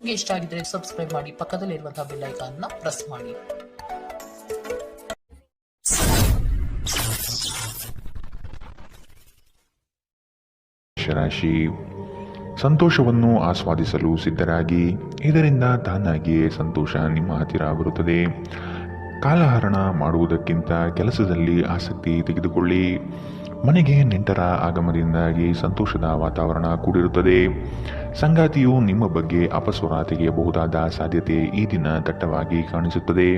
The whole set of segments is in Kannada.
ನಿಮಗೆ ಇಷ್ಟ ಆಗಿದ್ರೆ ಸಬ್ಸ್ಕ್ರೈಬ್ ಮಾಡಿ, ಪಕ್ಕದಲ್ಲಿರುವಂತಹ ಬೆಲ್ ಐಕಾನ್ ನ ಪ್ರೆಸ್ ಮಾಡಿ. ರಾಶಿ ಸಂತೋಷವನ್ನು ಆಸ್ವಾದಿಸಲು ಸಿದ್ಧರಾಗಿ, ಇದರಿಂದ ತಾನಾಗಿಯೇ ಸಂತೋಷ ನಿಮ್ಮ ಹತ್ತಿರ ಬರುತ್ತದೆ. ಕಾಲಹರಣ ಮಾಡುವುದಕ್ಕಿಂತ ಕೆಲಸದಲ್ಲಿ ಆಸಕ್ತಿ ತೆಗೆದುಕೊಳ್ಳಿ. ಮನೆಗೆ ನೆಂಟರ ಆಗಮನದಿಂದಾಗಿ ಸಂತೋಷದ ವಾತಾವರಣ ಕೂಡಿರುತ್ತದೆ. ಸಂಗಾತಿಯು ನಿಮ್ಮ ಬಗ್ಗೆ ಅಪಸ್ವರ ತೆಗೆಯಬಹುದಾದ ಸಾಧ್ಯತೆ ಈ ದಿನ ದಟ್ಟವಾಗಿ ಕಾಣಿಸುತ್ತದೆ.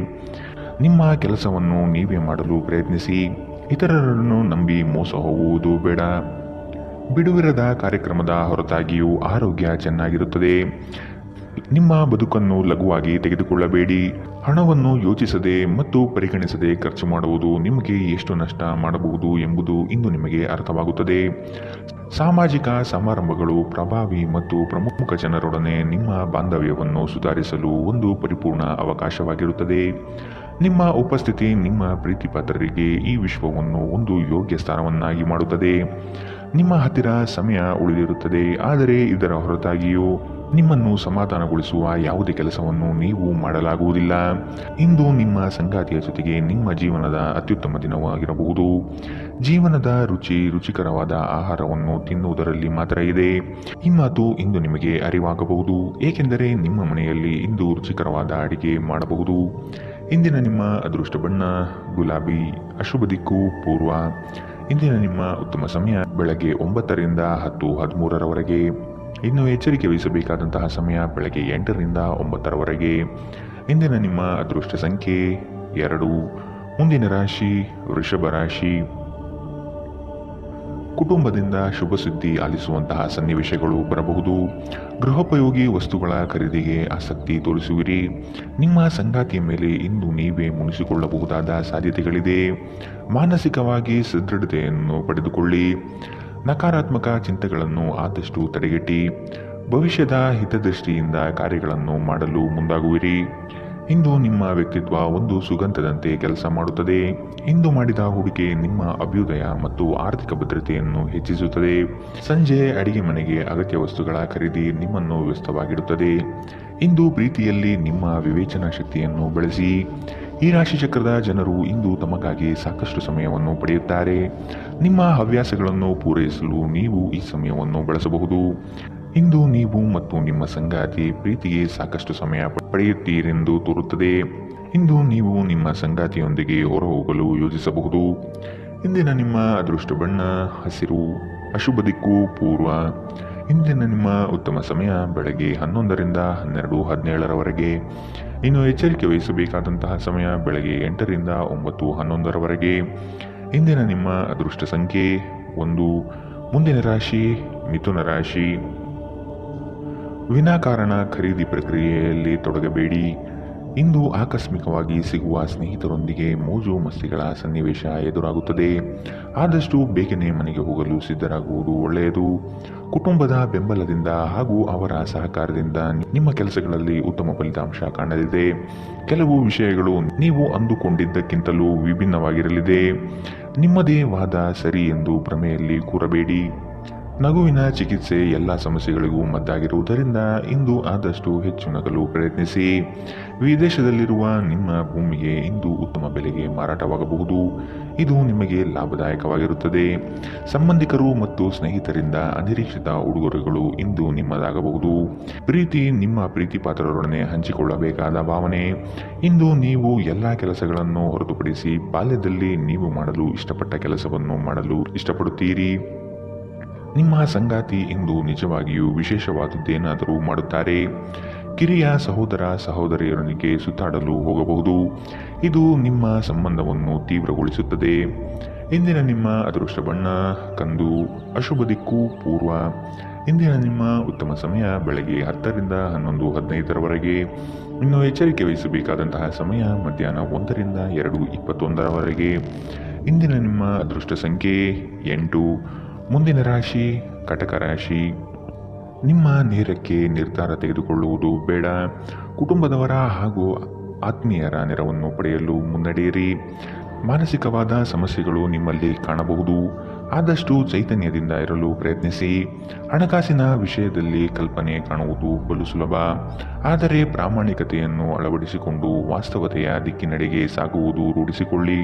ನಿಮ್ಮ ಕೆಲಸವನ್ನು ನೀವೇ ಮಾಡಲು ಪ್ರಯತ್ನಿಸಿ. ಇತರರನ್ನು ನಂಬಿ ಮೋಸ ಹೋಗುವುದು ಬೇಡ. ಬಿಡುವಿರದ ಕಾರ್ಯಕ್ರಮದ ಹೊರತಾಗಿಯೂ ಆರೋಗ್ಯ ಚೆನ್ನಾಗಿರುತ್ತದೆ. ನಿಮ್ಮ ಬದುಕನ್ನು ಲಘುವಾಗಿ ತೆಗೆದುಕೊಳ್ಳಬೇಡಿ. ಹಣವನ್ನು ಯೋಚಿಸದೆ ಮತ್ತು ಪರಿಗಣಿಸದೆ ಖರ್ಚು ಮಾಡುವುದು ನಿಮಗೆ ಎಷ್ಟು ನಷ್ಟ ಮಾಡಬಹುದು ಎಂಬುದು ಇಂದು ನಿಮಗೆ ಅರ್ಥವಾಗುತ್ತದೆ. ಸಾಮಾಜಿಕ ಸಮಾರಂಭಗಳು ಪ್ರಭಾವಿ ಮತ್ತು ಪ್ರಮುಖ ಜನರೊಡನೆ ನಿಮ್ಮ ಬಾಂಧವ್ಯವನ್ನು ಸುಧಾರಿಸಲು ಒಂದು ಪರಿಪೂರ್ಣ ಅವಕಾಶವಾಗಿರುತ್ತದೆ. ನಿಮ್ಮ ಉಪಸ್ಥಿತಿ ನಿಮ್ಮ ಪ್ರೀತಿಪಾತ್ರರಿಗೆ ಈ ವಿಶ್ವವನ್ನು ಒಂದು ಯೋಗ್ಯ ಸ್ಥಾನವನ್ನಾಗಿ ಮಾಡುತ್ತದೆ. ನಿಮ್ಮ ಹತ್ತಿರ ಸಮಯ ಉಳಿದಿರುತ್ತದೆ, ಆದರೆ ಇದರ ಹೊರತಾಗಿಯೂ ನಿಮ್ಮನ್ನು ಸಮಾಧಾನಗೊಳಿಸುವ ಯಾವುದೇ ಕೆಲಸವನ್ನು ನೀವು ಮಾಡಲಾಗುವುದಿಲ್ಲ. ಇಂದು ನಿಮ್ಮ ಸಂಗಾತಿಯ ಜೊತೆಗೆ ನಿಮ್ಮ ಜೀವನದ ಅತ್ಯುತ್ತಮ ದಿನವಾಗಿರಬಹುದು. ಜೀವನದ ರುಚಿಕರವಾದ ಆಹಾರವನ್ನು ತಿನ್ನುವುದರಲ್ಲಿ ಮಾತ್ರ ಇದೆ. ಈ ಮಾತು ಇಂದು ನಿಮಗೆ ಅರಿವಾಗಬಹುದು, ಏಕೆಂದರೆ ನಿಮ್ಮ ಮನೆಯಲ್ಲಿ ಇಂದು ರುಚಿಕರವಾದ ಅಡಿಗೆ ಮಾಡಬಹುದು. ಇಂದಿನ ನಿಮ್ಮ ಅದೃಷ್ಟ ಬಣ್ಣ ಗುಲಾಬಿ, ಅಶುಭ ದಿಕ್ಕು ಪೂರ್ವ. ಇಂದಿನ ನಿಮ್ಮ ಉತ್ತಮ ಸಮಯ ಬೆಳಗ್ಗೆ 9ರಿಂದ 10:13ರವರೆಗೆ. ಇನ್ನು ಎಚ್ಚರಿಕೆ ವಹಿಸಬೇಕಾದಂತಹ ಸಮಯ ಬೆಳಗ್ಗೆ 8ರಿಂದ 9ರವರೆಗೆ. ಇಂದಿನ ನಿಮ್ಮ ಅದೃಷ್ಟ ಸಂಖ್ಯೆ 2. ಮುಂದಿನ ರಾಶಿ ವೃಷಭ ರಾಶಿ. ಕುಟುಂಬದಿಂದ ಶುಭ ಸುದ್ದಿ ಆಲಿಸುವಂತಹ ಸನ್ನಿವೇಶಗಳು ಬರಬಹುದು. ಗೃಹೋಪಯೋಗಿ ವಸ್ತುಗಳ ಖರೀದಿಗೆ ಆಸಕ್ತಿ ತೋರಿಸುವಿರಿ. ನಿಮ್ಮ ಸಂಗಾತಿಯ ಮೇಲೆ ಇಂದು ನೀವೇ ಮುನಿಸಿಕೊಳ್ಳಬಹುದಾದ ಸಾಧ್ಯತೆಗಳಿದೆ. ಮಾನಸಿಕವಾಗಿ ಸದೃಢತೆಯನ್ನು ಪಡೆದುಕೊಳ್ಳಿ. ನಕಾರಾತ್ಮಕ ಚಿಂತೆಗಳನ್ನು ಆದಷ್ಟು ತಡೆಗಟ್ಟಿ. ಭವಿಷ್ಯದ ಹಿತದೃಷ್ಟಿಯಿಂದ ಕಾರ್ಯಗಳನ್ನು ಮಾಡಲು ಮುಂದಾಗುವಿರಿ. ಇಂದು ನಿಮ್ಮ ವ್ಯಕ್ತಿತ್ವ ಒಂದು ಸುಗಂಧದಂತೆ ಕೆಲಸ ಮಾಡುತ್ತದೆ. ಇಂದು ಮಾಡಿದ ಹೂಡಿಕೆ ನಿಮ್ಮ ಅಭ್ಯುದಯ ಮತ್ತು ಆರ್ಥಿಕ ಭದ್ರತೆಯನ್ನು ಹೆಚ್ಚಿಸುತ್ತದೆ. ಸಂಜೆ ಅಡಿಗೆ ಮನೆಗೆ ಅಗತ್ಯ ವಸ್ತುಗಳ ಖರೀದಿ ನಿಮ್ಮನ್ನು ವ್ಯಸ್ತವಾಗಿಡುತ್ತದೆ. ಇಂದು ಪ್ರೀತಿಯಲ್ಲಿ ನಿಮ್ಮ ವಿವೇಚನಾ ಶಕ್ತಿಯನ್ನು ಬಳಸಿ. ಈ ರಾಶಿಚಕ್ರದ ಜನರು ಇಂದು ತಮಗಾಗಿ ಸಾಕಷ್ಟು ಸಮಯವನ್ನು ಪಡೆಯುತ್ತಾರೆ. ನಿಮ್ಮ ಹವ್ಯಾಸಗಳನ್ನು ಪೂರೈಸಲು ನೀವು ಈ ಸಮಯವನ್ನು ಬಳಸಬಹುದು. ಇಂದು ನೀವು ಮತ್ತು ನಿಮ್ಮ ಸಂಗಾತಿ ಪ್ರೀತಿಗೆ ಸಾಕಷ್ಟು ಸಮಯ ಪಡೆಯುತ್ತೀರೆಂದು ತೋರುತ್ತದೆ. ಇಂದು ನೀವು ನಿಮ್ಮ ಸಂಗಾತಿಯೊಂದಿಗೆ ಹೊರಹೋಗಲು ಯೋಜಿಸಬಹುದು. ಇಂದಿನ ನಿಮ್ಮ ಅದೃಷ್ಟ ಬಣ್ಣ ಹಸಿರು, ಅಶುಭ ದಿಕ್ಕು ಪೂರ್ವ. ಇಂದಿನ ನಿಮ್ಮ ಉತ್ತಮ ಸಮಯ ಬೆಳಗ್ಗೆ 11ರಿಂದ 12:17ರವರೆಗೆ. ಇನ್ನು ಎಚ್ಚರಿಕೆ ವಹಿಸಬೇಕಾದಂತಹ ಸಮಯ ಬೆಳಗ್ಗೆ 8ರಿಂದ 9:11ರವರೆಗೆ. ಇಂದಿನ ನಿಮ್ಮ ಅದೃಷ್ಟ ಸಂಖ್ಯೆ 1. ಮುಂದಿನ ರಾಶಿ ಮಿಥುನ ರಾಶಿ. ವಿನಾಕಾರಣ ಖರೀದಿ ಪ್ರಕ್ರಿಯೆಯಲ್ಲಿ ತೊಡಗಬೇಡಿ. ಇಂದು ಆಕಸ್ಮಿಕವಾಗಿ ಸಿಗುವ ಸ್ನೇಹಿತರೊಂದಿಗೆ ಮೋಜು ಮಸ್ತಿಗಳ ಸನ್ನಿವೇಶ ಎದುರಾಗುತ್ತದೆ. ಆದಷ್ಟು ಬೇಗನೆ ಮನೆಗೆ ಹೋಗಲು ಸಿದ್ಧರಾಗುವುದು ಒಳ್ಳೆಯದು. ಕುಟುಂಬದ ಬೆಂಬಲದಿಂದ ಹಾಗೂ ಅವರ ಸಹಕಾರದಿಂದ ನಿಮ್ಮ ಕೆಲಸಗಳಲ್ಲಿ ಉತ್ತಮ ಫಲಿತಾಂಶ ಕಾಣಲಿದೆ. ಕೆಲವು ವಿಷಯಗಳು ನೀವು ಅಂದುಕೊಂಡಿದ್ದಕ್ಕಿಂತಲೂ ವಿಭಿನ್ನವಾಗಿರಲಿದೆ. ನಿಮ್ಮದೇ ವಾದ ಸರಿ ಎಂದು ಭ್ರಮೆಯಲ್ಲಿ ಕೂರಬೇಡಿ. ನಗುವಿನ ಚಿಕಿತ್ಸೆ ಎಲ್ಲ ಸಮಸ್ಯೆಗಳಿಗೂ ಮದ್ದಾಗಿರುವುದರಿಂದ ಇಂದು ಆದಷ್ಟು ಹೆಚ್ಚು ನಗಲು ಪ್ರಯತ್ನಿಸಿ. ವಿದೇಶದಲ್ಲಿರುವ ನಿಮ್ಮ ಭೂಮಿಗೆ ಇಂದು ಉತ್ತಮ ಬೆಲೆಗೆ ಮಾರಾಟವಾಗಬಹುದು. ಇದು ನಿಮಗೆ ಲಾಭದಾಯಕವಾಗಿರುತ್ತದೆ. ಸಂಬಂಧಿಕರು ಮತ್ತು ಸ್ನೇಹಿತರಿಂದ ಅನಿರೀಕ್ಷಿತ ಉಡುಗೊರೆಗಳು ಇಂದು ನಿಮ್ಮದಾಗಬಹುದು. ಪ್ರೀತಿ ನಿಮ್ಮ ಪ್ರೀತಿ ಪಾತ್ರರೊಡನೆ ಹಂಚಿಕೊಳ್ಳಬೇಕಾದ ಭಾವನೆ. ಇಂದು ನೀವು ಎಲ್ಲ ಕೆಲಸಗಳನ್ನು ಹೊರತುಪಡಿಸಿ ಬಾಲ್ಯದಲ್ಲಿ ನೀವು ಮಾಡಲು ಇಷ್ಟಪಟ್ಟ ಕೆಲಸವನ್ನು ಮಾಡಲು ಇಷ್ಟಪಡುತ್ತೀರಿ. ನಿಮ್ಮ ಸಂಗಾತಿ ಇಂದು ನಿಜವಾಗಿಯೂ ವಿಶೇಷವಾದದ್ದೇನಾದರೂ ಮಾಡುತ್ತಾರೆ. ಕಿರಿಯ ಸಹೋದರ ಸಹೋದರಿಯರೊಂದಿಗೆ ಸುತ್ತಾಡಲು ಹೋಗಬಹುದು. ಇದು ನಿಮ್ಮ ಸಂಬಂಧವನ್ನು ತೀವ್ರಗೊಳಿಸುತ್ತದೆ. ಇಂದಿನ ನಿಮ್ಮ ಅದೃಷ್ಟ ಬಣ್ಣ ಕಂದು, ಅಶುಭ ದಿಕ್ಕು ಪೂರ್ವ. ಇಂದಿನ ನಿಮ್ಮ ಉತ್ತಮ ಸಮಯ ಬೆಳಗ್ಗೆ 10ರಿಂದ 11:15ರವರೆಗೆ. ಇನ್ನು ಎಚ್ಚರಿಕೆ ವಹಿಸಬೇಕಾದಂತಹ ಸಮಯ ಮಧ್ಯಾಹ್ನ 1ರಿಂದ 2:21ರವರೆಗೆ. ಇಂದಿನ ನಿಮ್ಮ ಅದೃಷ್ಟ ಸಂಖ್ಯೆ 8. ಮುಂದಿನ ರಾಶಿ ಕಟಕ ರಾಶಿ. ನಿಮ್ಮ ನೇರಕ್ಕೆ ನಿರ್ಧಾರ ತೆಗೆದುಕೊಳ್ಳುವುದು ಬೇಡ. ಕುಟುಂಬದವರ ಹಾಗೂ ಆತ್ಮೀಯರ ನೆರವನ್ನು ಪಡೆಯಲು ಮುನ್ನಡೆಯಿರಿ. ಮಾನಸಿಕವಾದ ಸಮಸ್ಯೆಗಳು ನಿಮ್ಮಲ್ಲಿ ಕಾಣಬಹುದು. ಆದಷ್ಟು ಚೈತನ್ಯದಿಂದ ಇರಲು ಪ್ರಯತ್ನಿಸಿ. ಹಣಕಾಸಿನ ವಿಷಯದಲ್ಲಿ ಕಲ್ಪನೆ ಕಾಣುವುದು ಬಲು ಸುಲಭ, ಆದರೆ ಪ್ರಾಮಾಣಿಕತೆಯನ್ನು ಅಳವಡಿಸಿಕೊಂಡು ವಾಸ್ತವತೆಯ ದಿಕ್ಕಿನೆಡೆಗೆ ಸಾಗುವುದು ರೂಢಿಸಿಕೊಳ್ಳಿ.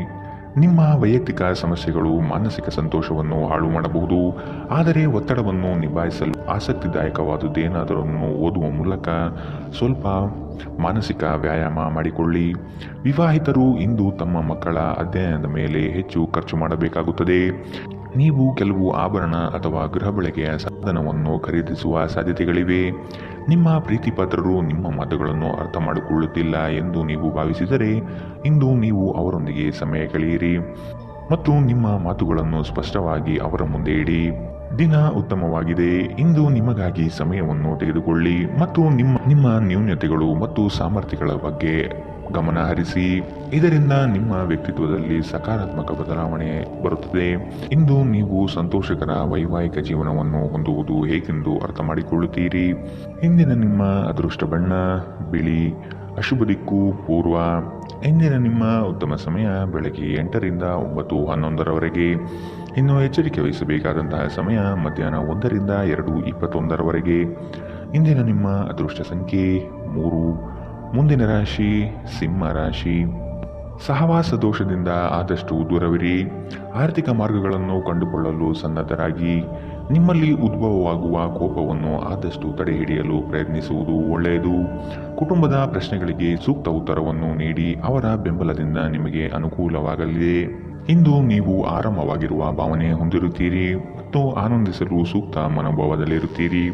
ನಿಮ್ಮ ವೈಯಕ್ತಿಕ ಸಮಸ್ಯೆಗಳು ಮಾನಸಿಕ ಸಂತೋಷವನ್ನು ಹಾಳು ಮಾಡಬಹುದು, ಆದರೆ ಒತ್ತಡವನ್ನು ನಿಭಾಯಿಸಲು ಆಸಕ್ತಿದಾಯಕವಾದುದೇನಾದರನ್ನು ಓದುವ ಮೂಲಕ ಸ್ವಲ್ಪ ಮಾನಸಿಕ ವ್ಯಾಯಾಮ ಮಾಡಿಕೊಳ್ಳಿ. ವಿವಾಹಿತರು ಇಂದು ತಮ್ಮ ಮಕ್ಕಳ ಅಧ್ಯಯನದ ಮೇಲೆ ಹೆಚ್ಚು ಖರ್ಚು ಮಾಡಬೇಕಾಗುತ್ತದೆ. ನೀವು ಕೆಲವು ಆಭರಣ ಅಥವಾ ಗೃಹ ಬಳಕೆಯ ಸಾಧನವನ್ನು ಖರೀದಿಸುವ ಸಾಧ್ಯತೆಗಳಿವೆ. ನಿಮ್ಮ ಪ್ರೀತಿಪಾತ್ರರು ನಿಮ್ಮ ಮಾತುಗಳನ್ನು ಅರ್ಥ ಮಾಡಿಕೊಳ್ಳುತ್ತಿಲ್ಲ ಎಂದು ನೀವು ಭಾವಿಸಿದರೆ ಇಂದು ನೀವು ಅವರೊಂದಿಗೆ ಸಮಯ ಕಳೆಯಿರಿ ಮತ್ತು ನಿಮ್ಮ ಮಾತುಗಳನ್ನು ಸ್ಪಷ್ಟವಾಗಿ ಅವರ ಮುಂದೆ ಇಡಿ. ದಿನ ಉತ್ತಮವಾಗಿದೆ. ಇಂದು ನಿಮಗಾಗಿ ಸಮಯವನ್ನು ತೆಗೆದುಕೊಳ್ಳಿ ಮತ್ತು ನಿಮ್ಮ ನ್ಯೂನತೆಗಳು ಮತ್ತು ಸಾಮರ್ಥ್ಯಗಳ ಬಗ್ಗೆ ಗಮನ ಹರಿಸಿ. ಇದರಿಂದ ನಿಮ್ಮ ವ್ಯಕ್ತಿತ್ವದಲ್ಲಿ ಸಕಾರಾತ್ಮಕ ಬದಲಾವಣೆ ಬರುತ್ತದೆ. ಇಂದು ನೀವು ಸಂತೋಷಕರ ವೈವಾಹಿಕ ಜೀವನವನ್ನು ಹೊಂದುವುದು ಹೇಗೆಂದು ಅರ್ಥ ಮಾಡಿಕೊಳ್ಳುತ್ತೀರಿ. ಇಂದಿನ ನಿಮ್ಮ ಅದೃಷ್ಟ ಬಣ್ಣ ಬಿಳಿ, ಅಶುಭ ದಿಕ್ಕು ಪೂರ್ವ. ಇಂದಿನ ನಿಮ್ಮ ಉತ್ತಮ ಸಮಯ ಬೆಳಗ್ಗೆ 8ರಿಂದ 9:11ರವರೆಗೆ. ಇನ್ನು ಎಚ್ಚರಿಕೆ ವಹಿಸಬೇಕಾದಂತಹ ಸಮಯ ಮಧ್ಯಾಹ್ನ 1ರಿಂದ 2:21ರವರೆಗೆ. ಇಂದಿನ ನಿಮ್ಮ ಅದೃಷ್ಟ ಸಂಖ್ಯೆ 3. ಮುಂದಿನ ರಾಶಿ ಸಿಂಹ ರಾಶಿ. ಸಹವಾಸ ದೋಷದಿಂದ ಆದಷ್ಟು ದೂರವಿರಿ. ಆರ್ಥಿಕ ಮಾರ್ಗಗಳನ್ನು ಕಂಡುಕೊಳ್ಳಲು ಸನ್ನದ್ಧರಾಗಿ. ನಿಮ್ಮಲ್ಲಿ ಉದ್ಭವವಾಗುವ ಕೋಪವನ್ನು ಆದಷ್ಟು ತಡೆಹಿಡಿಯಲು ಪ್ರಯತ್ನಿಸುವುದು ಒಳ್ಳೆಯದು. ಕುಟುಂಬದ ಪ್ರಶ್ನೆಗಳಿಗೆ ಸೂಕ್ತ ಉತ್ತರವನ್ನು ನೀಡಿ ಅವರ ಬೆಂಬಲದಿಂದ ನಿಮಗೆ ಅನುಕೂಲವಾಗಲಿದೆ. ಇಂದು ನೀವು ಆರಾಮವಾಗಿರುವ ಭಾವನೆ ಹೊಂದಿರುತ್ತೀರಿ ಮತ್ತು ಆನಂದಿಸಲು ಸೂಕ್ತ ಮನೋಭಾವದಲ್ಲಿರುತ್ತೀರಿ.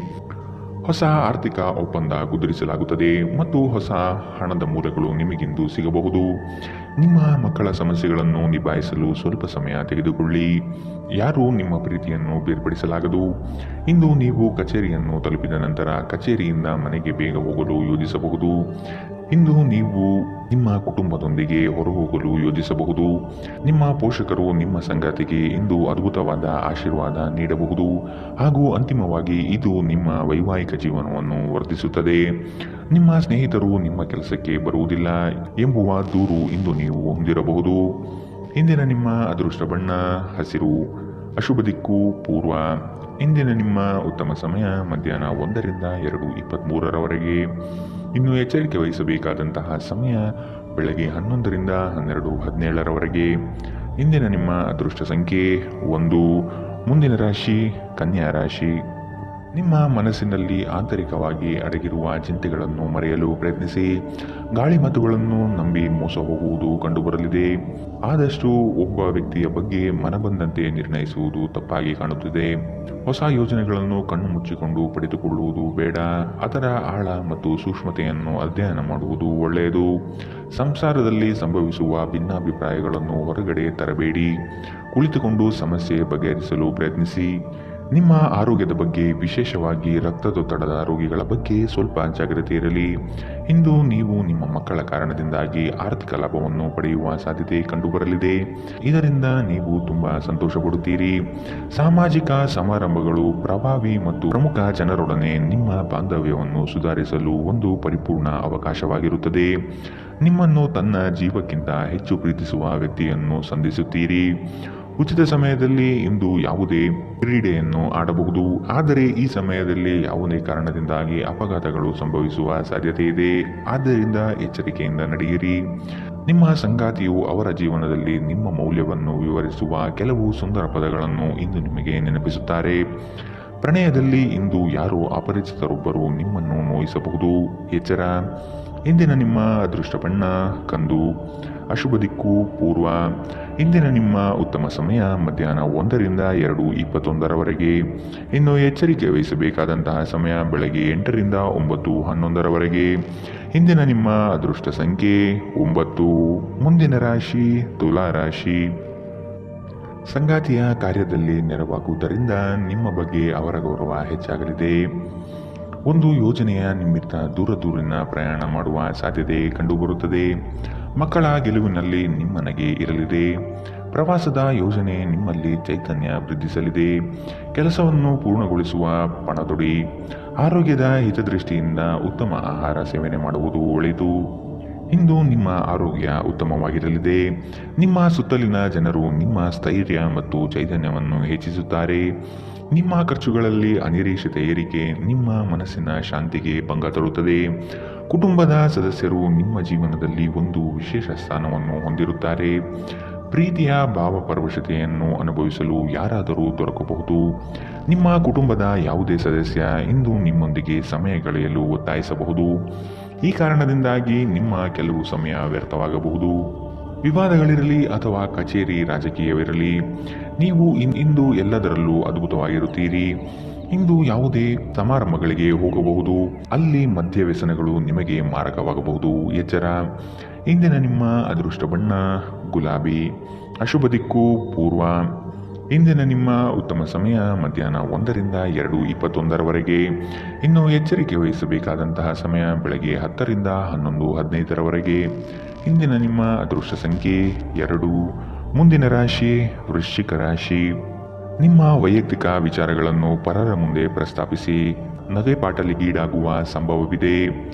ಹೊಸ ಆರ್ಥಿಕ ಒಪ್ಪಂದ ಕುದುರಿಸಲಾಗುತ್ತದೆ ಮತ್ತು ಹೊಸ ಹಣದ ಮೂಲಗಳು ನಿಮಗಿಂದು ಸಿಗಬಹುದು. ನಿಮ್ಮ ಮಕ್ಕಳ ಸಮಸ್ಯೆಗಳನ್ನು ನಿಭಾಯಿಸಲು ಸ್ವಲ್ಪ ಸಮಯ ತೆಗೆದುಕೊಳ್ಳಿ. ಯಾರೂ ನಿಮ್ಮ ಪ್ರೀತಿಯನ್ನು ಬೇರ್ಪಡಿಸಲಾಗದು. ಇಂದು ನೀವು ಕಚೇರಿಯನ್ನು ತಲುಪಿದ ನಂತರ ಕಚೇರಿಯಿಂದ ಮನೆಗೆ ಬೇಗ ಹೋಗಲು ಯೋಜಿಸಬಹುದು. ಇಂದು ನೀವು ನಿಮ್ಮ ಕುಟುಂಬದೊಂದಿಗೆ ಹೊರಹೋಗಲು ಯೋಜಿಸಬಹುದು. ನಿಮ್ಮ ಪೋಷಕರು ನಿಮ್ಮ ಸಂಗಾತಿಗೆ ಇಂದು ಅದ್ಭುತವಾದ ಆಶೀರ್ವಾದ ನೀಡಬಹುದು ಹಾಗೂ ಅಂತಿಮವಾಗಿ ಇದು ನಿಮ್ಮ ವೈವಾಹಿಕ ಜೀವನವನ್ನು ವರ್ಧಿಸುತ್ತದೆ. ನಿಮ್ಮ ಸ್ನೇಹಿತರು ನಿಮ್ಮ ಕೆಲಸಕ್ಕೆ ಬರುವುದಿಲ್ಲ ಎಂಬುವ ದೂರು ಇಂದು ನೀವು ಹೊಂದಿರಬಹುದು. ಇಂದಿನ ನಿಮ್ಮ ಅದೃಷ್ಟ ಬಣ್ಣ ಹಸಿರು, ಅಶುಭ ದಿಕ್ಕು ಪೂರ್ವ. ಇಂದಿನ ನಿಮ್ಮ ಉತ್ತಮ ಸಮಯ ಮಧ್ಯಾಹ್ನ 1ರಿಂದ 2:23ರವರೆಗೆ. ಇನ್ನು ಎಚ್ಚರಿಕೆ ವಹಿಸಬೇಕಾದಂತಹ ಸಮಯ ಬೆಳಗ್ಗೆ 11ರಿಂದ 12:17ರವರೆಗೆ. ಇಂದಿನ ನಿಮ್ಮ ಅದೃಷ್ಟ ಸಂಖ್ಯೆ 1. ಮುಂದಿನ ರಾಶಿ ಕನ್ಯಾ ರಾಶಿ. ನಿಮ್ಮ ಮನಸ್ಸಿನಲ್ಲಿ ಆಂತರಿಕವಾಗಿ ಅಡಗಿರುವ ಚಿಂತೆಗಳನ್ನು ಮರೆಯಲು ಪ್ರಯತ್ನಿಸಿ. ಗಾಳಿ ಮಾತುಗಳನ್ನು ನಂಬಿ ಮೋಸ ಹೋಗುವುದು ಕಂಡುಬರಲಿದೆ. ಆದಷ್ಟು ಒಬ್ಬ ವ್ಯಕ್ತಿಯ ಬಗ್ಗೆ ಮನಬಂದಂತೆ ನಿರ್ಣಯಿಸುವುದು ತಪ್ಪಾಗಿ ಕಾಣುತ್ತಿದೆ. ಹೊಸ ಯೋಜನೆಗಳನ್ನು ಕಣ್ಣು ಮುಚ್ಚಿಕೊಂಡು ಪಡೆದುಕೊಳ್ಳುವುದು ಬೇಡ. ಅದರ ಆಳ ಮತ್ತು ಸೂಕ್ಷ್ಮತೆಯನ್ನು ಅಧ್ಯಯನ ಮಾಡುವುದು ಒಳ್ಳೆಯದು. ಸಂಸಾರದಲ್ಲಿ ಸಂಭವಿಸುವ ಭಿನ್ನಾಭಿಪ್ರಾಯಗಳನ್ನು ಹೊರಗಡೆ ತರಬೇಡಿ. ಕುಳಿತುಕೊಂಡು ಸಮಸ್ಯೆ ಬಗೆಹರಿಸಲು ಪ್ರಯತ್ನಿಸಿ. ನಿಮ್ಮ ಆರೋಗ್ಯದ ಬಗ್ಗೆ, ವಿಶೇಷವಾಗಿ ರಕ್ತದೊತ್ತಡದ ರೋಗಿಗಳ ಬಗ್ಗೆ ಸ್ವಲ್ಪ ಜಾಗ್ರತೆ ಇರಲಿ. ಇಂದು ನೀವು ನಿಮ್ಮ ಮಕ್ಕಳ ಕಾರಣದಿಂದಾಗಿ ಆರ್ಥಿಕ ಲಾಭವನ್ನು ಪಡೆಯುವ ಸಾಧ್ಯತೆ ಕಂಡುಬರಲಿದೆ. ಇದರಿಂದ ನೀವು ತುಂಬಾ ಸಂತೋಷ ಪಡುತ್ತೀರಿ. ಸಾಮಾಜಿಕ ಸಮಾರಂಭಗಳು ಪ್ರಭಾವಿ ಮತ್ತು ಪ್ರಮುಖ ಜನರೊಡನೆ ನಿಮ್ಮ ಬಾಂಧವ್ಯವನ್ನು ಸುಧಾರಿಸಲು ಒಂದು ಪರಿಪೂರ್ಣ ಅವಕಾಶವಾಗಿರುತ್ತದೆ. ನಿಮ್ಮನ್ನು ತನ್ನ ಜೀವಕ್ಕಿಂತ ಹೆಚ್ಚು ಪ್ರೀತಿಸುವ ವ್ಯಕ್ತಿಯನ್ನು ಸಂಧಿಸುತ್ತೀರಿ. ಉಚಿತ ಸಮಯದಲ್ಲಿ ಇಂದು ಯಾವುದೇ ಕ್ರೀಡೆಯನ್ನು ಆಡಬಹುದು, ಆದರೆ ಈ ಸಮಯದಲ್ಲಿ ಯಾವುದೇ ಕಾರಣದಿಂದಾಗಿ ಅಪಘಾತಗಳು ಸಂಭವಿಸುವ ಸಾಧ್ಯತೆ ಇದೆ. ಆದ್ದರಿಂದ ಎಚ್ಚರಿಕೆಯಿಂದ ನಡೆಯಿರಿ. ನಿಮ್ಮ ಸಂಗಾತಿಯು ಅವರ ಜೀವನದಲ್ಲಿ ನಿಮ್ಮ ಮೌಲ್ಯವನ್ನು ವಿವರಿಸುವ ಕೆಲವು ಸುಂದರ ಪದಗಳನ್ನು ಇಂದು ನಿಮಗೆ ನೆನಪಿಸುತ್ತಾರೆ. ಪ್ರಣಯದಲ್ಲಿ ಇಂದು ಯಾರೋ ಅಪರಿಚಿತರೊಬ್ಬರು ನಿಮ್ಮನ್ನು ನೋಯಿಸಬಹುದು. ಎಚ್ಚರ. ಇಂದಿನ ನಿಮ್ಮ ಅದೃಷ್ಟ ಬಣ್ಣ ಕಂದು, ಅಶುಭ ದಿಕ್ಕು ಪೂರ್ವ. ಇಂದಿನ ನಿಮ್ಮ ಉತ್ತಮ ಸಮಯ ಮಧ್ಯಾಹ್ನ 1ರಿಂದ 2:21ರವರೆಗೆ. ಇನ್ನು ಎಚ್ಚರಿಕೆ ವಹಿಸಬೇಕಾದಂತಹ ಸಮಯ ಬೆಳಗ್ಗೆ 8ರಿಂದ 9:11ರವರೆಗೆ. ಇಂದಿನ ನಿಮ್ಮ ಅದೃಷ್ಟ ಸಂಖ್ಯೆ 9. ಮುಂದಿನ ರಾಶಿ ತುಲಾ ರಾಶಿ. ಸಂಗಾತಿಯ ಕಾರ್ಯದಲ್ಲಿ ನೆರವಾಗುವುದರಿಂದ ನಿಮ್ಮ ಬಗ್ಗೆ ಅವರ ಗೌರವ ಹೆಚ್ಚಾಗಲಿದೆ. ಒಂದು ಯೋಜನೆಯ ನಿಮಿತ್ತ ದೂರಿನ ಪ್ರಯಾಣ ಮಾಡುವ ಸಾಧ್ಯತೆ ಕಂಡುಬರುತ್ತದೆ. ಮಕ್ಕಳ ಗೆಲುವಿನಲ್ಲಿ ನಿಮ್ಮ ನಗೆ ಇರಲಿದೆ. ಪ್ರವಾಸದ ಯೋಜನೆ ನಿಮ್ಮಲ್ಲಿ ಚೈತನ್ಯ ವೃದ್ಧಿಸಲಿದೆ. ಕೆಲಸವನ್ನು ಪೂರ್ಣಗೊಳಿಸುವ ಪಣತೊಡಿ. ಆರೋಗ್ಯದ ಹಿತದೃಷ್ಟಿಯಿಂದ ಉತ್ತಮ ಆಹಾರ ಸೇವನೆ ಮಾಡುವುದು ಒಳಿತು. ಇಂದು ನಿಮ್ಮ ಆರೋಗ್ಯ ಉತ್ತಮವಾಗಿರಲಿದೆ. ನಿಮ್ಮ ಸುತ್ತಲಿನ ಜನರು ನಿಮ್ಮ ಸ್ಥೈರ್ಯ ಮತ್ತು ಚೈತನ್ಯವನ್ನು ಹೆಚ್ಚಿಸುತ್ತಾರೆ. ನಿಮ್ಮ ಖರ್ಚುಗಳಲ್ಲಿ ಅನಿರೀಕ್ಷಿತ ಏರಿಕೆ ನಿಮ್ಮ ಮನಸ್ಸಿನ ಶಾಂತಿಗೆ ಭಂಗ ತರುತ್ತದೆ. ಕುಟುಂಬದ ಸದಸ್ಯರು ನಿಮ್ಮ ಜೀವನದಲ್ಲಿ ಒಂದು ವಿಶೇಷ ಸ್ಥಾನವನ್ನು ಹೊಂದಿರುತ್ತಾರೆ. ಪ್ರೀತಿಯ ಭಾವಪರವಶತೆಯನ್ನು ಅನುಭವಿಸಲು ಯಾರಾದರೂ ದೊರಕಬಹುದು. ನಿಮ್ಮ ಕುಟುಂಬದ ಯಾವುದೇ ಸದಸ್ಯ ಇಂದು ನಿಮ್ಮೊಂದಿಗೆ ಸಮಯ ಕಳೆಯಲು ಒತ್ತಾಯಿಸಬಹುದು. ಈ ಕಾರಣದಿಂದಾಗಿ ನಿಮ್ಮ ಕೆಲವು ಸಮಯ ವ್ಯರ್ಥವಾಗಬಹುದು. ವಿವಾದಗಳಿರಲಿ ಅಥವಾ ಕಚೇರಿ ರಾಜಕೀಯವಿರಲಿ, ನೀವು ಇಂದು ಎಲ್ಲದರಲ್ಲೂ ಅದ್ಭುತವಾಗಿರುತ್ತೀರಿ. ಇಂದು ಯಾವುದೇ ಸಮಾರಂಭಗಳಿಗೆ ಹೋಗಬಹುದು, ಅಲ್ಲಿ ಮದ್ಯ ವ್ಯಸನಗಳು ನಿಮಗೆ ಮಾರಕವಾಗಬಹುದು. ಎಚ್ಚರ. ಇಂದಿನ ನಿಮ್ಮ ಅದೃಷ್ಟ ಬಣ್ಣ ಗುಲಾಬಿ. ಅಶುಭ ದಿಕ್ಕು ಪೂರ್ವ. ಇಂದಿನ ನಿಮ್ಮ ಉತ್ತಮ ಸಮಯ ಮಧ್ಯಾಹ್ನ 1ರಿಂದ 2:21 ಇನ್ನು ಎಚ್ಚರಿಕೆ ವಹಿಸಬೇಕಾದಂತಹ ಸಮಯ ಬೆಳಗ್ಗೆ 10ರಿಂದ 11:15 ಇಂದಿನ ನಿಮ್ಮ ಅದೃಷ್ಟ ಸಂಖ್ಯೆ 2. ಮುಂದಿನ ರಾಶಿ ವೃಶ್ಚಿಕ ರಾಶಿ. ನಿಮ್ಮ ವೈಯಕ್ತಿಕ ವಿಚಾರಗಳನ್ನು ಪರರ ಮುಂದೆ ಪ್ರಸ್ತಾಪಿಸಿ ನಗೆಪಾಟಲಿಗೀಡಾಗುವ ಸಂಭವವಿದೆ.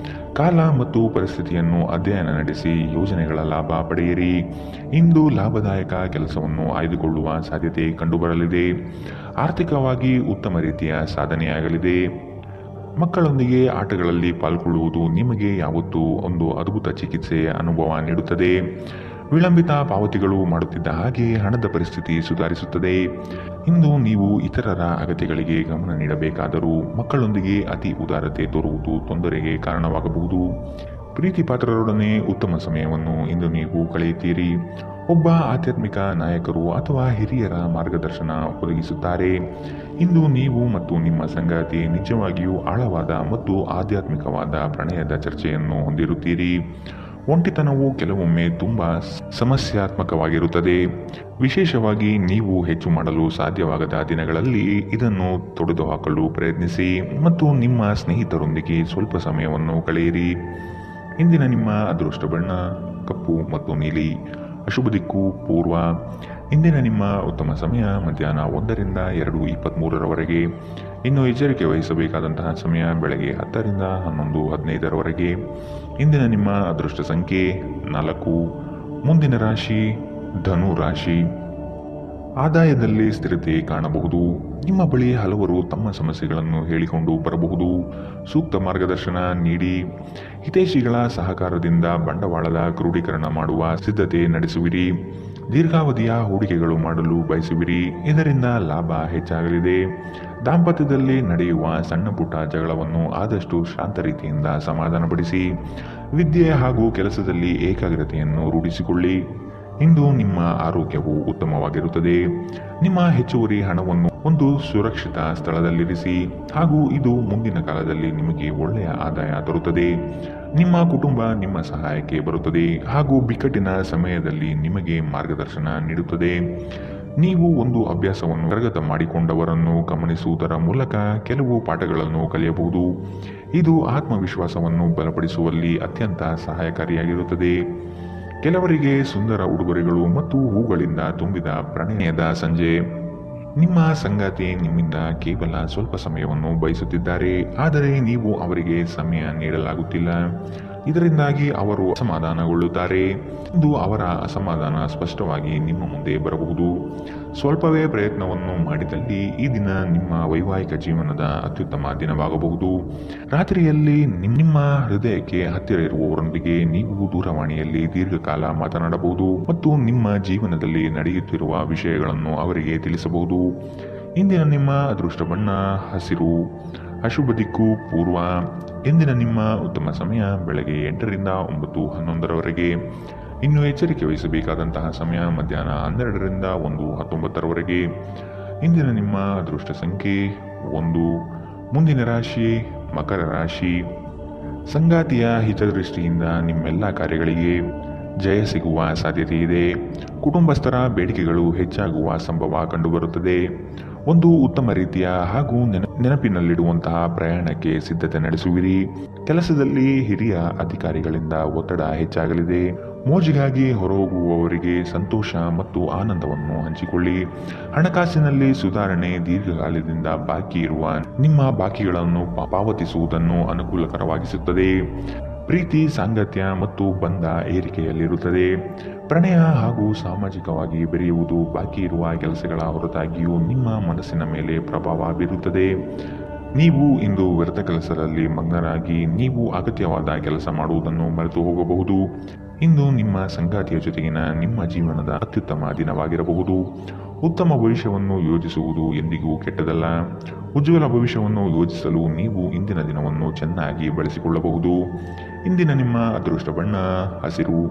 ಕಾಲ ಮತ್ತು ಪರಿಸ್ಥಿತಿಯನ್ನು ಅಧ್ಯಯನ ನಡೆಸಿ ಯೋಜನೆಗಳ ಲಾಭ ಪಡೆಯಿರಿ. ಇಂದು ಲಾಭದಾಯಕ ಕೆಲಸವನ್ನು ಆಯ್ದುಕೊಳ್ಳುವ ಸಾಧ್ಯತೆ ಕಂಡುಬರಲಿದೆ. ಆರ್ಥಿಕವಾಗಿ ಉತ್ತಮ ರೀತಿಯ ಸಾಧನೆಯಾಗಲಿದೆ. ಮಕ್ಕಳೊಂದಿಗೆ ಆಟಗಳಲ್ಲಿ ಪಾಲ್ಗೊಳ್ಳುವುದು ನಿಮಗೆ ಯಾವತ್ತೂ ಒಂದು ಅದ್ಭುತ ಚಿಕಿತ್ಸೆಯ ಅನುಭವ ನೀಡುತ್ತದೆ. ವಿಳಂಬಿತ ಪಾವತಿಗಳು ಮಾಡುತ್ತಿದ್ದ ಹಾಗೆ ಹಣದ ಪರಿಸ್ಥಿತಿ ಸುಧಾರಿಸುತ್ತದೆ. ಇಂದು ನೀವು ಇತರರ ಅಗತ್ಯಗಳಿಗೆ ಗಮನ ನೀಡಬೇಕಾದರೂ ಮಕ್ಕಳೊಂದಿಗೆ ಅತಿ ಉದಾರತೆ ತೋರುವುದು ತೊಂದರೆಗೆ ಕಾರಣವಾಗಬಹುದು. ಪ್ರೀತಿ ಪಾತ್ರರೊಡನೆ ಉತ್ತಮ ಸಮಯವನ್ನು ಇಂದು ನೀವು ಕಳೆಯುತ್ತೀರಿ. ಒಬ್ಬ ಆಧ್ಯಾತ್ಮಿಕ ನಾಯಕರು ಅಥವಾ ಹಿರಿಯರ ಮಾರ್ಗದರ್ಶನ ಒದಗಿಸುತ್ತಾರೆ. ಇಂದು ನೀವು ಮತ್ತು ನಿಮ್ಮ ಸಂಗಾತಿ ನಿಜವಾಗಿಯೂ ಆಳವಾದ ಮತ್ತು ಆಧ್ಯಾತ್ಮಿಕವಾದ ಪ್ರಣಯದ ಚರ್ಚೆಯನ್ನು ಹೊಂದಿರುತ್ತೀರಿ. ಒಂಟಿತನವು ಕೆಲವೊಮ್ಮೆ ತುಂಬಾ ಸಮಸ್ಯಾತ್ಮಕವಾಗಿರುತ್ತದೆ. ವಿಶೇಷವಾಗಿ ನೀವು ಹೆಚ್ಚು ಮಾಡಲು ಸಾಧ್ಯವಾಗದ ದಿನಗಳಲ್ಲಿ ಇದನ್ನು ತೊಡೆದುಹಾಕಲು ಪ್ರಯತ್ನಿಸಿ ಮತ್ತು ನಿಮ್ಮ ಸ್ನೇಹಿತರೊಂದಿಗೆ ಸ್ವಲ್ಪ ಸಮಯವನ್ನು ಕಳೆಯಿರಿ. ಇಂದಿನ ನಿಮ್ಮ ಅದೃಷ್ಟ ಬಣ್ಣ ಕಪ್ಪು ಮತ್ತು ನೀಲಿ. ಅಶುಭ ದಿಕ್ಕು ಪೂರ್ವ. ಇಂದಿನ ನಿಮ್ಮ ಉತ್ತಮ ಸಮಯ ಮಧ್ಯಾಹ್ನ 1ರಿಂದ 2:23 ಇನ್ನು ಎಚ್ಚರಿಕೆ ವಹಿಸಬೇಕಾದಂತಹ ಸಮಯ ಬೆಳಗ್ಗೆ 10ರಿಂದ 11:15 ಇಂದಿನ ನಿಮ್ಮ ಅದೃಷ್ಟ ಸಂಖ್ಯೆ 4. ಮುಂದಿನ ರಾಶಿ ಧನು ರಾಶಿ. ಆದಾಯದಲ್ಲಿ ಸ್ಥಿರತೆ ಕಾಣಬಹುದು. ನಿಮ್ಮ ಬಳಿ ಹಲವರು ತಮ್ಮ ಸಮಸ್ಯೆಗಳನ್ನು ಹೇಳಿಕೊಂಡು ಬರಬಹುದು. ಸೂಕ್ತ ಮಾರ್ಗದರ್ಶನ ನೀಡಿ. ಹಿತೈಷಿಗಳ ಸಹಕಾರದಿಂದ ಬಂಡವಾಳದ ಕ್ರೋಢೀಕರಣ ಮಾಡುವ ಸಿದ್ಧತೆ ನಡೆಸುವಿರಿ. ದೀರ್ಘಾವಧಿಯ ಹೂಡಿಕೆಗಳು ಮಾಡಲು ಬಯಸುವಿರಿ. ಇದರಿಂದ ಲಾಭ ಹೆಚ್ಚಾಗಲಿದೆ. ದಾಂಪತ್ಯದಲ್ಲಿ ನಡೆಯುವ ಸಣ್ಣ ಪುಟ್ಟ ಜಗಳವನ್ನು ಆದಷ್ಟು ಶಾಂತ ರೀತಿಯಿಂದ ಸಮಾಧಾನಪಡಿಸಿ. ವಿದ್ಯೆ ಹಾಗೂ ಕೆಲಸದಲ್ಲಿ ಏಕಾಗ್ರತೆಯನ್ನು ರೂಢಿಸಿಕೊಳ್ಳಿ. ಇಂದು ನಿಮ್ಮ ಆರೋಗ್ಯವು ಉತ್ತಮವಾಗಿರುತ್ತದೆ. ನಿಮ್ಮ ಹೆಚ್ಚುವರಿ ಹಣವನ್ನು ಒಂದು ಸುರಕ್ಷಿತ ಸ್ಥಳದಲ್ಲಿರಿಸಿ ಹಾಗೂ ಇದು ಮುಂದಿನ ಕಾಲದಲ್ಲಿ ನಿಮಗೆ ಒಳ್ಳೆಯ ಆದಾಯ ತರುತ್ತದೆ. ನಿಮ್ಮ ಕುಟುಂಬ ನಿಮ್ಮ ಸಹಾಯಕ್ಕೆ ಬರುತ್ತದೆ ಹಾಗೂ ಬಿಕ್ಕಟ್ಟಿನ ಸಮಯದಲ್ಲಿ ನಿಮಗೆ ಮಾರ್ಗದರ್ಶನ ನೀಡುತ್ತದೆ. ನೀವು ಒಂದು ಅಭ್ಯಾಸವನ್ನು ಕರಗತ ಮಾಡಿಕೊಂಡವರನ್ನು ಗಮನಿಸುವುದರ ಮೂಲಕ ಕೆಲವು ಪಾಠಗಳನ್ನು ಕಲಿಯಬಹುದು. ಇದು ಆತ್ಮವಿಶ್ವಾಸವನ್ನು ಬಲಪಡಿಸುವಲ್ಲಿ ಅತ್ಯಂತ ಸಹಾಯಕಾರಿಯಾಗಿರುತ್ತದೆ. ಕೆಲವರಿಗೆ ಸುಂದರ ಉಡುಗೊರೆಗಳು ಮತ್ತು ಹೂಗಳಿಂದ ತುಂಬಿದ ಪ್ರಣಯದ ಸಂಜೆ. ನಿಮ್ಮ ಸಂಗಾತಿ ನಿಮ್ಮಿಂದ ಕೇವಲ ಸ್ವಲ್ಪ ಸಮಯವನ್ನು ಬಯಸುತ್ತಿದ್ದಾರೆ, ಆದರೆ ನೀವು ಅವರಿಗೆ ಸಮಯ ನೀಡಲಾಗುತ್ತಿಲ್ಲ. ಇದರಿಂದಾಗಿ ಅವರು ಅಸಮಾಧಾನಗೊಳ್ಳುತ್ತಾರೆ. ಇಂದು ಅವರ ಅಸಮಾಧಾನ ಸ್ಪಷ್ಟವಾಗಿ ನಿಮ್ಮ ಮುಂದೆ ಬರಬಹುದು. ಸ್ವಲ್ಪವೇ ಪ್ರಯತ್ನವನ್ನು ಮಾಡಿದಲ್ಲಿ ಈ ದಿನ ನಿಮ್ಮ ವೈವಾಹಿಕ ಜೀವನದ ಅತ್ಯುತ್ತಮ ದಿನವಾಗಬಹುದು. ರಾತ್ರಿಯಲ್ಲಿ ನಿಮ್ಮ ಹೃದಯಕ್ಕೆ ಹತ್ತಿರ ಇರುವವರೊಂದಿಗೆ ನೀವು ದೂರವಾಣಿಯಲ್ಲಿ ದೀರ್ಘಕಾಲ ಮಾತನಾಡಬಹುದು ಮತ್ತು ನಿಮ್ಮ ಜೀವನದಲ್ಲಿ ನಡೆಯುತ್ತಿರುವ ವಿಷಯಗಳನ್ನು ಅವರಿಗೆ ತಿಳಿಸಬಹುದು. ಇಂದಿನ ನಿಮ್ಮ ಅದೃಷ್ಟ ಬಣ್ಣ ಹಸಿರು. ಅಶುಭ ದಿಕ್ಕು ಪೂರ್ವ. ಇಂದಿನ ನಿಮ್ಮ ಉತ್ತಮ ಸಮಯ ಬೆಳಗ್ಗೆ 8ರಿಂದ 9:11 ಇನ್ನು ಎಚ್ಚರಿಕೆ ವಹಿಸಬೇಕಾದಂತಹ ಸಮಯ ಮಧ್ಯಾಹ್ನ 12ರಿಂದ 1:19 ಇಂದಿನ ನಿಮ್ಮ ಅದೃಷ್ಟ ಸಂಖ್ಯೆ 1. ಮುಂದಿನ ರಾಶಿ ಮಕರ ರಾಶಿ. ಸಂಗಾತಿಯ ಹಿತದೃಷ್ಟಿಯಿಂದ ನಿಮ್ಮೆಲ್ಲ ಕಾರ್ಯಗಳಿಗೆ ಜಯ ಸಿಗುವ ಸಾಧ್ಯತೆ ಇದೆ. ಕುಟುಂಬಸ್ಥರ ಬೇಡಿಕೆಗಳು ಹೆಚ್ಚಾಗುವ ಸಂಭವ ಕಂಡುಬರುತ್ತದೆ. ಒಂದು ಉತ್ತಮ ರೀತಿಯ ಹಾಗೂ ನೆನಪಿನಲ್ಲಿಡುವಂತಹ ಪ್ರಯಾಣಕ್ಕೆ ಸಿದ್ಧತೆ ನಡೆಸುವಿರಿ. ಕೆಲಸದಲ್ಲಿ ಹಿರಿಯ ಅಧಿಕಾರಿಗಳಿಂದ ಒತ್ತಡ ಹೆಚ್ಚಾಗಲಿದೆ. ಮೋಜಿಗಾಗಿ ಹೊರಹೋಗುವವರಿಗೆ ಸಂತೋಷ ಮತ್ತು ಆನಂದವನ್ನು ಹಂಚಿಕೊಳ್ಳಿ. ಹಣಕಾಸಿನಲ್ಲಿ ಸುಧಾರಣೆ. ದೀರ್ಘಕಾಲದಿಂದ ಬಾಕಿ ಇರುವ ನಿಮ್ಮ ಬಾಕಿಗಳನ್ನು ಪಾವತಿಸುವುದನ್ನು ಅನುಕೂಲಕರವಾಗಿಸುತ್ತದೆ. ಪ್ರೀತಿ, ಸಾಂಗತ್ಯ ಮತ್ತು ಬಂಧ ಏರಿಕೆಯಲ್ಲಿರುತ್ತದೆ. ಪ್ರಣಯ ಹಾಗೂ ಸಾಮಾಜಿಕವಾಗಿ ಬೆರೆಯುವುದು ಬಾಕಿ ಇರುವ ಕೆಲಸಗಳ ಹೊರತಾಗಿಯೂ ನಿಮ್ಮ ಮನಸ್ಸಿನ ಮೇಲೆ ಪ್ರಭಾವ ಬೀರುತ್ತದೆ. ನೀವು ಇಂದು ವ್ಯರ್ಥ ಕೆಲಸದಲ್ಲಿ ಮಗ್ನರಾಗಿ ನೀವು ಅಗತ್ಯವಾದ ಕೆಲಸ ಮಾಡುವುದನ್ನು ಮರೆತು ಹೋಗಬಹುದು. ಇಂದು ನಿಮ್ಮ ಸಂಗಾತಿಯ ಜೊತೆಗಿನ ನಿಮ್ಮ ಜೀವನದ ಅತ್ಯುತ್ತಮ ದಿನವಾಗಿರಬಹುದು. ಉತ್ತಮ ಭವಿಷ್ಯವನ್ನು ಯೋಜಿಸುವುದು ಎಂದಿಗೂ ಕೆಟ್ಟದಲ್ಲ. ಉಜ್ವಲ ಭವಿಷ್ಯವನ್ನು ಯೋಜಿಸಲು ನೀವು ಇಂದಿನ ದಿನವನ್ನು ಚೆನ್ನಾಗಿ ಬಳಸಿಕೊಳ್ಳಬಹುದು. ಇಂದಿನ ನಿಮ್ಮ ಅದೃಷ್ಟ ಬಣ್ಣ ಹಸಿರು,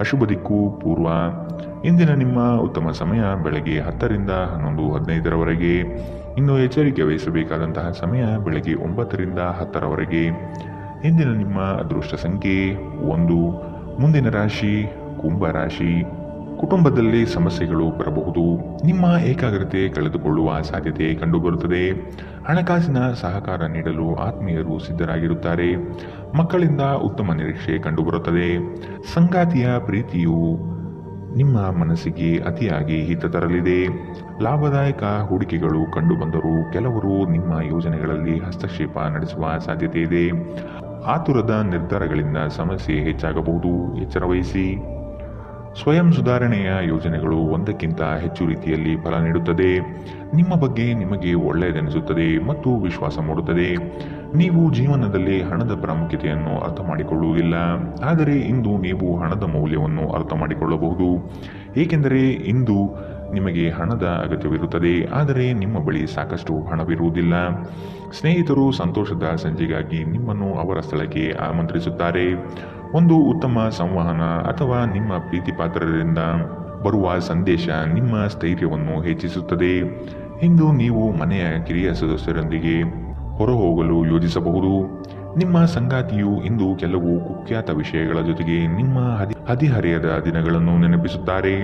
ಅಶುಭ ದಿಕ್ಕು ಪೂರ್ವ. ಇಂದಿನ ನಿಮ್ಮ ಉತ್ತಮ ಸಮಯ ಬೆಳಗ್ಗೆ 10 ರಿಂದ 11:15 ಇನ್ನು ಎಚ್ಚರಿಕೆ ವಹಿಸಬೇಕಾದಂತಹ ಸಮಯ ಬೆಳಗ್ಗೆ 9 ರಿಂದ 10 ಇಂದಿನ ನಿಮ್ಮ ಅದೃಷ್ಟ ಸಂಖ್ಯೆ 1. ಮುಂದಿನ ರಾಶಿ ಕುಂಭ ರಾಶಿ. ಕುಟುಂಬದಲ್ಲಿ ಸಮಸ್ಯೆಗಳು ಬರಬಹುದು. ನಿಮ್ಮ ಏಕಾಗ್ರತೆ ಕಳೆದುಕೊಳ್ಳುವ ಸಾಧ್ಯತೆ ಕಂಡುಬರುತ್ತದೆ. ಹಣಕಾಸಿನ ಸಹಕಾರ ನೀಡಲು ಆತ್ಮೀಯರು ಸಿದ್ಧರಾಗಿರುತ್ತಾರೆ. ಮಕ್ಕಳಿಂದ ಉತ್ತಮ ನಿರೀಕ್ಷೆ ಕಂಡುಬರುತ್ತದೆ. ಸಂಗಾತಿಯ ಪ್ರೀತಿಯು ನಿಮ್ಮ ಮನಸ್ಸಿಗೆ ಅತಿಯಾಗಿ ಹಿತ ತರಲಿದೆ. ಲಾಭದಾಯಕ ಹೂಡಿಕೆಗಳು ಕಂಡುಬಂದರೂ ಕೆಲವರು ನಿಮ್ಮ ಯೋಜನೆಗಳಲ್ಲಿ ಹಸ್ತಕ್ಷೇಪ ನಡೆಸುವ ಸಾಧ್ಯತೆ ಇದೆ. ಆತುರದ ನಿರ್ಧಾರಗಳಿಂದ ಸಮಸ್ಯೆ ಹೆಚ್ಚಾಗಬಹುದು. ಎಚ್ಚರ ವಹಿಸಿ. ಸ್ವಯಂ ಸುಧಾರಣೆಯ ಯೋಜನೆಗಳು ಒಂದಕ್ಕಿಂತ ಹೆಚ್ಚು ರೀತಿಯಲ್ಲಿ ಫಲ ನೀಡುತ್ತದೆ. ನಿಮ್ಮ ಬಗ್ಗೆ ನಿಮಗೆ ಒಳ್ಳೆಯದೆನಿಸುತ್ತದೆ ಮತ್ತು ವಿಶ್ವಾಸ ಮೂಡುತ್ತದೆ. ನೀವು ಜೀವನದಲ್ಲಿ ಹಣದ ಪ್ರಾಮುಖ್ಯತೆಯನ್ನು ಅರ್ಥ ಮಾಡಿಕೊಳ್ಳುವುದಿಲ್ಲ, ಆದರೆ ಇಂದು ನೀವು ಹಣದ ಮೌಲ್ಯವನ್ನು ಅರ್ಥ ಮಾಡಿಕೊಳ್ಳಬಹುದು. ಏಕೆಂದರೆ ಇಂದು ನಿಮಗೆ ಹಣದ ಅಗತ್ಯವಿರುತ್ತದೆ, ಆದರೆ ನಿಮ್ಮ ಬಳಿ ಸಾಕಷ್ಟು ಹಣವಿರುವುದಿಲ್ಲ. ಸ್ನೇಹಿತರು ಸಂತೋಷದ ಸಂಜೆಗಾಗಿ ನಿಮ್ಮನ್ನು ಅವರ ಸ್ಥಳಕ್ಕೆ ಆಮಂತ್ರಿಸುತ್ತಾರೆ. ಒಂದು ಉತ್ತಮ ಸಂವಹನ ಅಥವಾ ನಿಮ್ಮ ಪ್ರೀತಿಪಾತ್ರರಿಂದ ಬರುವ ಸಂದೇಶ ನಿಮ್ಮ ಸ್ಥೈರ್ಯವನ್ನು ಹೆಚ್ಚಿಸುತ್ತದೆ. ಇಂದು ನೀವು ಮನೆಯ ಕಿರಿಯ ಸದಸ್ಯರೊಂದಿಗೆ ಹೊರಹೋಗಲು ಯೋಜಿಸಬಹುದು. ನಿಮ್ಮ ಸಂಗಾತಿಯು ಇಂದು ಕೆಲವು ಕುಖ್ಯಾತ ವಿಷಯಗಳ ಜೊತೆಗೆ ನಿಮ್ಮ ಹದಿಹರೆಯದ ದಿನಗಳನ್ನು ನೆನಪಿಸುತ್ತಾರೆ.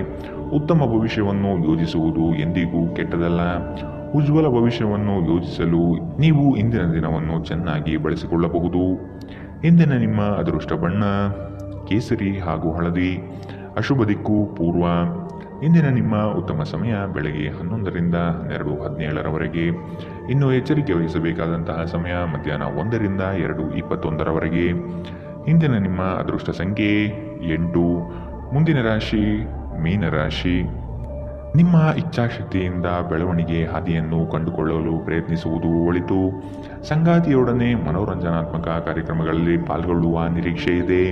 ಉತ್ತಮ ಭವಿಷ್ಯವನ್ನು ಯೋಜಿಸುವುದು ಎಂದಿಗೂ ಕೆಟ್ಟದಲ್ಲ. ಉಜ್ವಲ ಭವಿಷ್ಯವನ್ನು ಯೋಜಿಸಲು ನೀವು ಇಂದಿನ ದಿನವನ್ನು ಚೆನ್ನಾಗಿ ಬಳಸಿಕೊಳ್ಳಬಹುದು. ಇಂದಿನ ನಿಮ್ಮ ಅದೃಷ್ಟ ಬಣ್ಣ ಕೇಸರಿ ಹಾಗೂ ಹಳದಿ, ಅಶುಭ ದಿಕ್ಕು ಪೂರ್ವ. ಇಂದಿನ ನಿಮ್ಮ ಉತ್ತಮ ಸಮಯ ಬೆಳಗ್ಗೆ 11 ರಿಂದ 12:17 ಇನ್ನು ಎಚ್ಚರಿಕೆ ವಹಿಸಬೇಕಾದಂತಹ ಸಮಯ ಮಧ್ಯಾಹ್ನ 1 ರಿಂದ 2:21 ಇಂದಿನ ನಿಮ್ಮ ಅದೃಷ್ಟ ಸಂಖ್ಯೆ 8. ಮುಂದಿನ ರಾಶಿ ಮೀನರಾಶಿ. ನಿಮ್ಮ ಇಚ್ಛಾಶಕ್ತಿಯಿಂದ ಬೆಳವಣಿಗೆ ಹಾದಿಯನ್ನು ಕಂಡುಕೊಳ್ಳಲು ಪ್ರಯತ್ನಿಸುವುದು ಒಳಿತು. ಸಂಗಾತಿಯೊಡನೆ ಮನೋರಂಜನಾತ್ಮಕ ಕಾರ್ಯಕ್ರಮಗಳಲ್ಲಿ ಪಾಲ್ಗೊಳ್ಳುವ ನಿರೀಕ್ಷೆ ಇದೆ.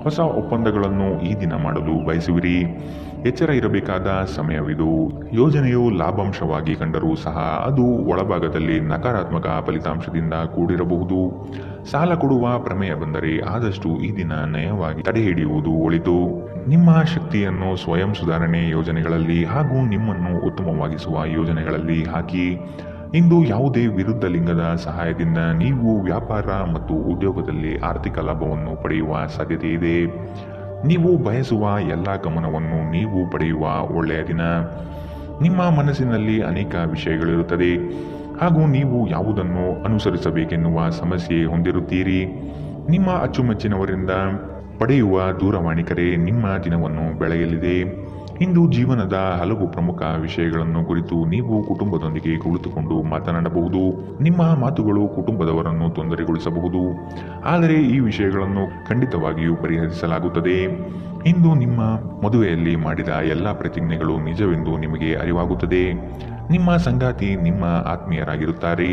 ಹೊಸ ಒಪ್ಪಂದಗಳನ್ನು ಈ ದಿನ ಮಾಡಲು ಬಯಸುವಿರಿ. ಎಚ್ಚರ ಇರಬೇಕಾದ ಸಮಯವಿದು. ಯೋಜನೆಯು ಲಾಭಾಂಶವಾಗಿ ಕಂಡರೂ ಸಹ ಅದು ಒಳಭಾಗದಲ್ಲಿ ನಕಾರಾತ್ಮಕ ಫಲಿತಾಂಶದಿಂದ ಕೂಡಿರಬಹುದು. ಸಾಲ ಕೊಡುವ ಪ್ರಮೇಯ ಬಂದರೆ ಆದಷ್ಟು ಈ ದಿನ ನಯವಾಗಿ ತಡೆಹಿಡಿಯುವುದು ಒಳಿತು. ನಿಮ್ಮ ಶಕ್ತಿಯನ್ನು ಸ್ವಯಂ ಸುಧಾರಣೆ ಯೋಜನೆಗಳಲ್ಲಿ ಹಾಗೂ ನಿಮ್ಮನ್ನು ಉತ್ತಮವಾಗಿಸುವ ಯೋಜನೆಗಳಲ್ಲಿ ಹಾಕಿ. ಇಂದು ಯಾವುದೇ ವಿರುದ್ಧ ಲಿಂಗದ ಸಹಾಯದಿಂದ ನೀವು ವ್ಯಾಪಾರ ಮತ್ತು ಉದ್ಯೋಗದಲ್ಲಿ ಆರ್ಥಿಕ ಲಾಭವನ್ನು ಪಡೆಯುವ ಸಾಧ್ಯತೆ ಇದೆ. ನೀವು ಬಯಸುವ ಎಲ್ಲ ಗಮನವನ್ನು ನೀವು ಪಡೆಯುವ ಒಳ್ಳೆಯ ದಿನ. ನಿಮ್ಮ ಮನಸ್ಸಿನಲ್ಲಿ ಅನೇಕ ವಿಷಯಗಳಿರುತ್ತದೆ ಹಾಗೂ ನೀವು ಯಾವುದನ್ನು ಅನುಸರಿಸಬೇಕೆನ್ನುವ ಸಮಸ್ಯೆ ಹೊಂದಿರುತ್ತೀರಿ. ನಿಮ್ಮ ಅಚ್ಚುಮೆಚ್ಚಿನವರಿಂದ ಪಡೆಯುವ ದೂರವಾಣಿ ಕರೆ ನಿಮ್ಮ ದಿನವನ್ನು ಬೆಳೆಯಲಿದೆ. ಇಂದು ಜೀವನದ ಹಲವು ಪ್ರಮುಖ ವಿಷಯಗಳನ್ನು ಕುರಿತು ನೀವು ಕುಟುಂಬದೊಂದಿಗೆ ಕುಳಿತುಕೊಂಡು ಮಾತನಾಡಬಹುದು. ನಿಮ್ಮ ಮಾತುಗಳು ಕುಟುಂಬದವರನ್ನು ತೊಂದರೆಗೊಳಿಸಬಹುದು, ಆದರೆ ಈ ವಿಷಯಗಳನ್ನು ಖಂಡಿತವಾಗಿಯೂ ಪರಿಹರಿಸಲಾಗುತ್ತದೆ. ಇಂದು ನಿಮ್ಮ ಮದುವೆಯಲ್ಲಿ ಮಾಡಿದ ಎಲ್ಲ ಪ್ರತಿಜ್ಞೆಗಳು ನಿಜವೆಂದು ನಿಮಗೆ ಅರಿವಾಗುತ್ತದೆ. ನಿಮ್ಮ ಸಂಗಾತಿ ನಿಮ್ಮ ಆತ್ಮೀಯರಾಗಿರುತ್ತಾರೆ.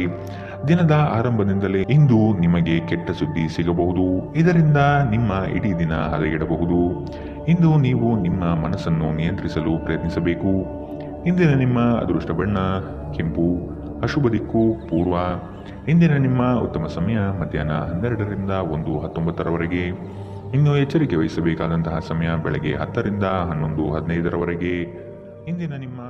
ದಿನದ ಆರಂಭದಿಂದಲೇ ಇಂದು ನಿಮಗೆ ಕೆಟ್ಟ ಸುದ್ದಿ ಸಿಗಬಹುದು. ಇದರಿಂದ ನಿಮ್ಮ ಇಡೀ ದಿನ ಹದಗೆಡಬಹುದು. ಇಂದು ನೀವು ನಿಮ್ಮ ಮನಸ್ಸನ್ನು ನಿಯಂತ್ರಿಸಲು ಪ್ರಯತ್ನಿಸಬೇಕು. ಇಂದಿನ ನಿಮ್ಮ ಅದೃಷ್ಟ ಬಣ್ಣ ಕೆಂಪು, ಅಶುಭ ದಿಕ್ಕು ಪೂರ್ವ. ಇಂದಿನ ನಿಮ್ಮ ಉತ್ತಮ ಸಮಯ ಮಧ್ಯಾಹ್ನ 12 ರಿಂದ 1:19 ಇನ್ನು ಎಚ್ಚರಿಕೆ ವಹಿಸಬೇಕಾದಂತಹ ಸಮಯ ಬೆಳಗ್ಗೆ 10 ರಿಂದ 11:15 ಇಂದಿನ ನಿಮ್ಮ